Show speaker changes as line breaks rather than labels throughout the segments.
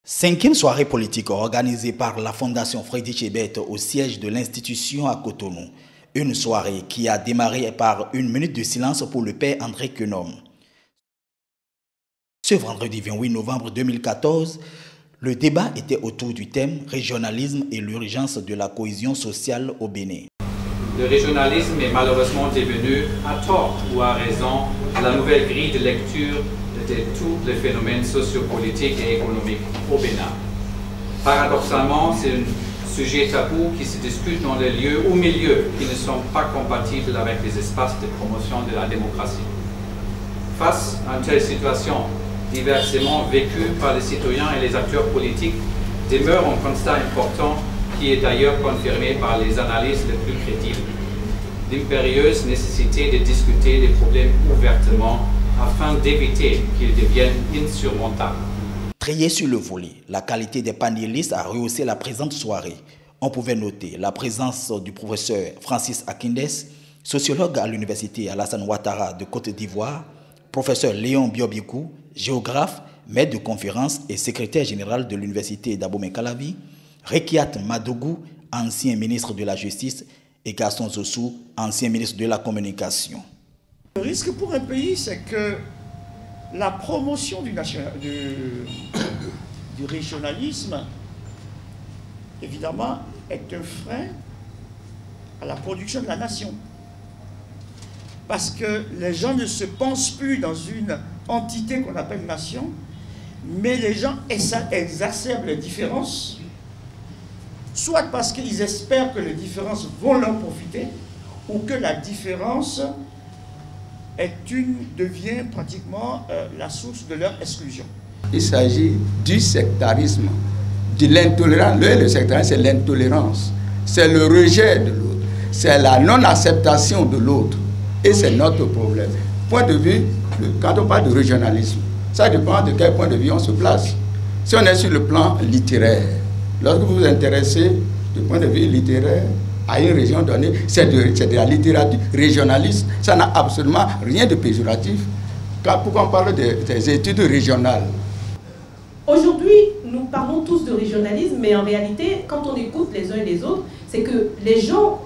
Cinquième soirée politique organisée par la Fondation Friedrich Ebert au siège de l'institution à Cotonou. Une soirée qui a démarré par une minute de silence pour le père André Quenom. Ce vendredi 28 novembre 2014, le débat était autour du thème « Régionalisme et l'urgence de la cohésion sociale au Bénin ».
Le régionalisme est malheureusement devenu, à tort ou à raison, la nouvelle grille de lecture de tous les phénomènes sociopolitiques et économiques au Bénin. Paradoxalement, c'est un sujet tabou qui se discute dans les lieux ou milieux qui ne sont pas compatibles avec les espaces de promotion de la démocratie. Face à une telle situation, diversement vécue par les citoyens et les acteurs politiques, demeure un constat important qui est d'ailleurs confirmé par les analyses les plus crédibles. L'impérieuse nécessité de discuter des problèmes ouvertement afin d'éviter qu'ils deviennent insurmontables.
Trié sur le volet, la qualité des panélistes a rehaussé la présente soirée. On pouvait noter la présence du professeur Francis Akindes, sociologue à l'université Alassane Ouattara de Côte d'Ivoire, professeur Léon Biobikou, géographe, maître de conférence et secrétaire général de l'université d'Abomey-Calavi, Rekiat Madougou, ancien ministre de la Justice, et Gaston Zossou, ancien ministre de la Communication.
Le risque pour un pays, c'est que la promotion du régionalisme, évidemment, est un frein à la production de la nation. Parce que les gens ne se pensent plus dans une entité qu'on appelle nation, mais les gens exacerbent les différences, soit parce qu'ils espèrent que les différences vont leur profiter, ou que la différence devient pratiquement la source de leur exclusion.
Il s'agit du sectarisme, de l'intolérance. Le sectarisme, c'est l'intolérance, c'est le rejet de l'autre, c'est la non-acceptation de l'autre. Et c'est notre problème. Point de vue, quand on parle de régionalisme, ça dépend de quel point de vue on se place. Si on est sur le plan littéraire, lorsque vous vous intéressez du point de vue littéraire à une région donnée, c'est de la littérature régionaliste. Ça n'a absolument rien de péjoratif. Pourquoi on parle des études régionales?
Aujourd'hui, nous parlons tous de régionalisme, mais en réalité, quand on écoute les uns et les autres, c'est que les gens,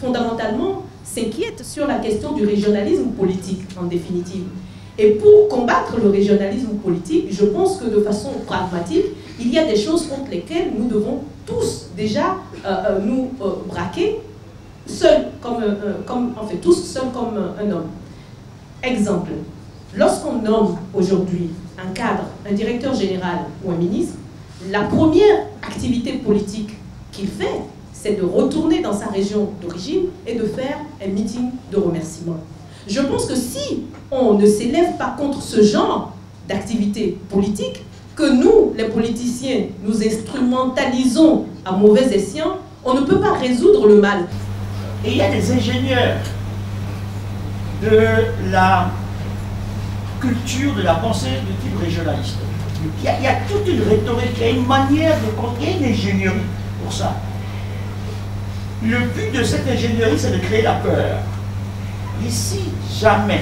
fondamentalement, s'inquiètent sur la question du régionalisme politique, en définitive. Et pour combattre le régionalisme politique, je pense que de façon pragmatique, il y a des choses contre lesquelles nous devons tous déjà nous braquer, seuls tous seuls comme un homme. Exemple, lorsqu'on nomme aujourd'hui un cadre, un directeur général ou un ministre, la première activité politique qu'il fait, c'est de retourner dans sa région d'origine et de faire un meeting de remerciement. Je pense que si on ne s'élève pas contre ce genre d'activité politique, que nous, les politiciens, nous instrumentalisons à mauvais escient, on ne peut pas résoudre le mal.
Et il y a des ingénieurs de la culture, de la pensée de type régionaliste. Il y a toute une rhétorique, il y a une manière de construire une ingénierie pour ça. Le but de cette ingénierie, c'est de créer la peur. Et si jamais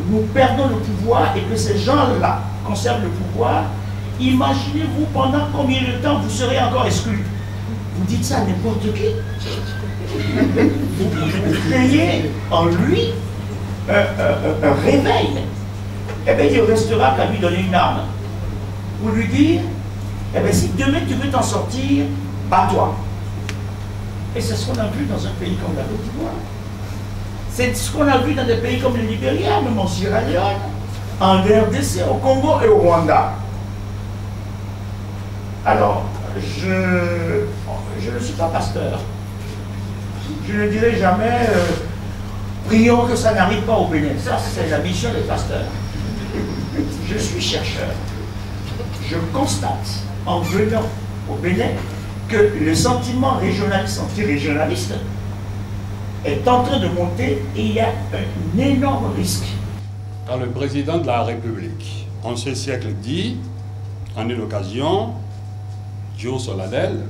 nous perdons le pouvoir et que ces gens-là conservent le pouvoir, imaginez-vous pendant combien de temps vous serez encore exclus. Vous dites ça à n'importe qui. Vous créez en lui un réveil. Eh bien, il ne restera qu'à lui donner une arme. Pour lui dire, eh bien, si demain tu veux t'en sortir, bats-toi. Et c'est ce qu'on a vu dans un pays comme la Côte d'Ivoire. C'est ce qu'on a vu dans des pays comme le Libéria, même en Sierra Leone, en RDC, au Congo et au Rwanda. Alors, je ne suis pas pasteur. Je ne dirai jamais prions que ça n'arrive pas au Bénin. Ça, c'est la mission des pasteurs. Je suis chercheur. Je constate, en venant au Bénin, que le sentiment régionaliste, anti-régionaliste, est en train de monter et il y a un énorme risque.
Quand le président de la République, en ce siècle, dit, en une occasion, jour solennel,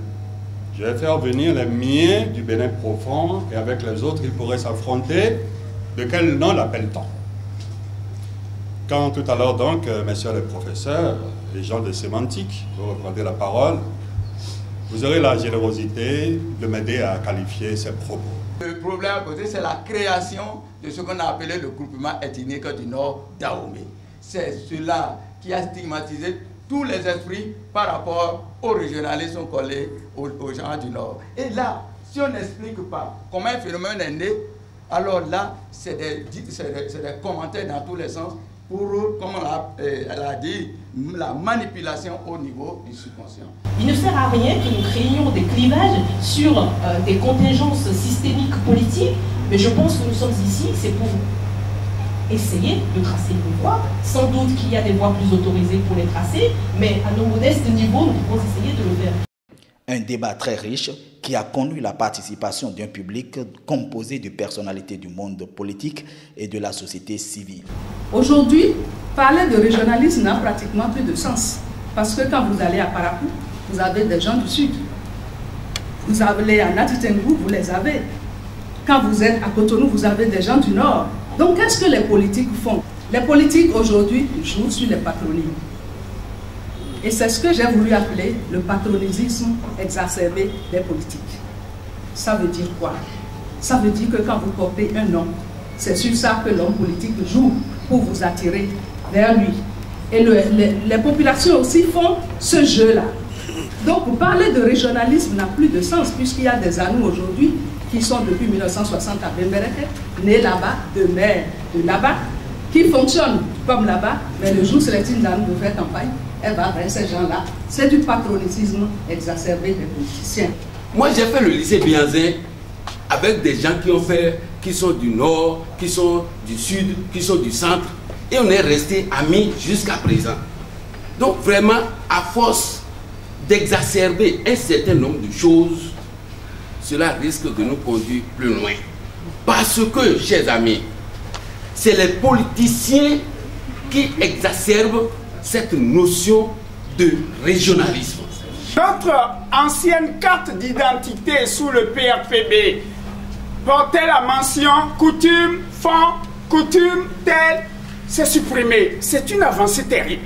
je vais faire venir les miens du Bénin profond et avec les autres, ils pourraient s'affronter, de quel nom l'appelle-t-on? Quand tout à l'heure, donc, messieurs les professeurs, les gens de sémantique, vous reprendrez la parole, vous aurez la générosité de m'aider à qualifier ces propos.
Le problème à côté, c'est la création de ce qu'on a appelé le groupement ethnique du Nord Dahomey. C'est cela qui a stigmatisé tous les esprits par rapport au régionalisme collé aux gens du Nord. Et là, si on n'explique pas comment un phénomène est né, alors là, c'est des commentaires dans tous les sens pour, comme elle a dit, la manipulation au niveau du subconscient.
Il ne sert à rien que nous créions des clivages sur des contingences systémiques politiques, mais je pense que nous sommes ici, c'est pour essayer de tracer une voie. Sans doute qu'il y a des voies plus autorisées pour les tracer, mais à nos modestes niveaux, nous devons essayer de le faire.
Un débat très riche qui a connu la participation d'un public composé de personnalités du monde politique et de la société civile.
Aujourd'hui, parler de régionalisme n'a pratiquement plus de sens. Parce que quand vous allez à Parakou, vous avez des gens du sud. Vous allez à Natitengu, vous les avez. Quand vous êtes à Cotonou, vous avez des gens du nord. Donc qu'est-ce que les politiques font? Les politiques aujourd'hui jouent sur les patronymes. Et c'est ce que j'ai voulu appeler le patronymisme exacerbé des politiques. Ça veut dire quoi? Ça veut dire que quand vous portez un nom, c'est sur ça que l'homme politique joue pour vous attirer vers lui. Et les populations aussi font ce jeu-là. Donc parler de régionalisme n'a plus de sens puisqu'il y a des Anous aujourd'hui qui sont depuis 1960 à Bembereke, nés là-bas, de mère de là-bas, qui fonctionnent comme là-bas, mais le jour où c'est une Anou de faire campagne, elle va vers ces gens-là. C'est du patronymisme exacerbé des politiciens.
Moi, j'ai fait le lycée Bianzé avec des gens qui sont du nord, qui sont du sud, qui sont du centre, et on est restés amis jusqu'à présent. Donc vraiment, à force d'exacerber un certain nombre de choses, cela risque de nous conduire plus loin. Parce que, chers amis, c'est les politiciens qui exacerbent cette notion de régionalisme.
Notre ancienne carte d'identité sous le PRPB portait la mention coutume, fond, coutume, tel, c'est supprimé. C'est une avancée terrible.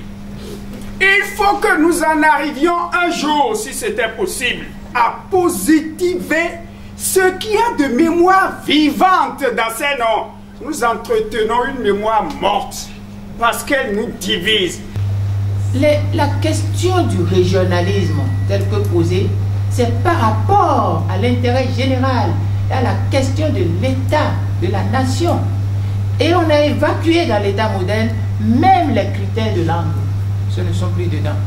Il faut que nous en arrivions un jour, si c'était possible, à positiver ce qui a de mémoire vivante dans ces noms. Nous entretenons une mémoire morte parce qu'elle nous divise.
La question du régionalisme tel que posée, c'est par rapport à l'intérêt général, à la question de l'État, de la nation. Et on a évacué dans l'État moderne même les critères de langue. Ce ne sont plus dedans.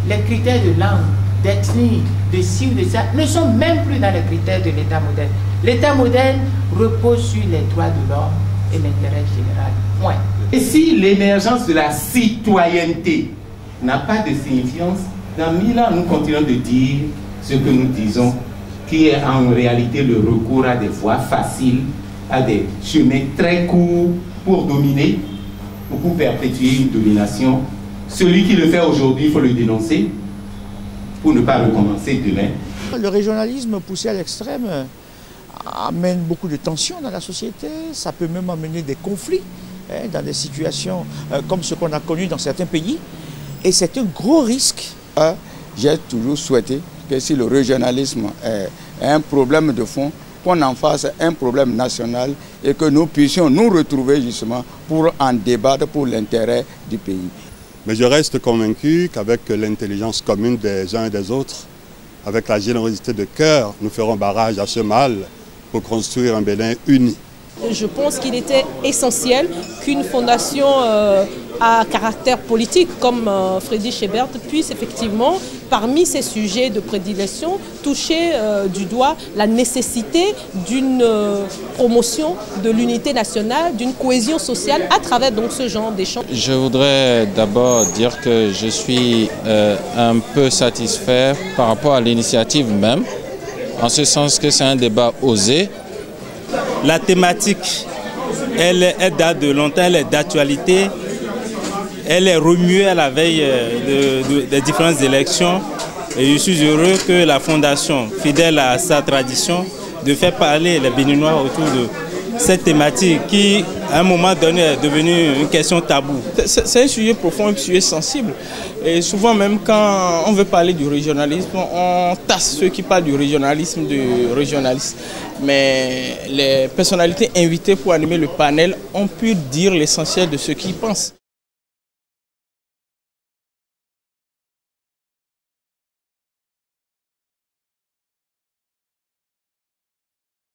Les critères de langue, d'ethnie, de ci ou de ça, ne sont même plus dans les critères de l'État moderne. L'État moderne repose sur les droits de l'homme et l'intérêt général. Point.
Et si l'émergence de la citoyenneté n'a pas de signifiance, dans 1000 ans, nous continuons de dire ce que nous disons, qui est en réalité le recours à des voies faciles, à des chemins très courts pour dominer, ou pour perpétuer une domination. Celui qui le fait aujourd'hui, il faut le dénoncer pour ne pas recommencer demain.
Le régionalisme poussé à l'extrême amène beaucoup de tensions dans la société, ça peut même amener des conflits dans des situations comme ce qu'on a connu dans certains pays. Et c'est un gros risque.
J'ai toujours souhaité que si le régionalisme est un problème de fond, qu'on en fasse un problème national et que nous puissions nous retrouver justement pour en débattre pour l'intérêt du pays.
Mais je reste convaincu qu'avec l'intelligence commune des uns et des autres, avec la générosité de cœur, nous ferons barrage à ce mal pour construire un Bénin uni.
Je pense qu'il était essentiel qu'une fondation à caractère politique comme Freddy Schebert puisse effectivement, parmi ces sujets de prédilection, toucher du doigt la nécessité d'une promotion de l'unité nationale, d'une cohésion sociale à travers donc ce genre d'échanges.
Je voudrais d'abord dire que je suis un peu satisfait par rapport à l'initiative même, en ce sens que c'est un débat osé.
La thématique, elle date de longtemps, elle est d'actualité, elle est remuée à la veille des différentes élections. Et je suis heureux que la Fondation, fidèle à sa tradition, de faire parler les Béninois autour cette thématique qui, à un moment donné, est devenue une question taboue. C'est un sujet profond, un sujet sensible. Et souvent, même quand on veut parler du régionalisme, on tasse ceux qui parlent du régionalisme, Mais les personnalités invitées pour animer le panel ont pu dire l'essentiel de ce qu'ils pensent.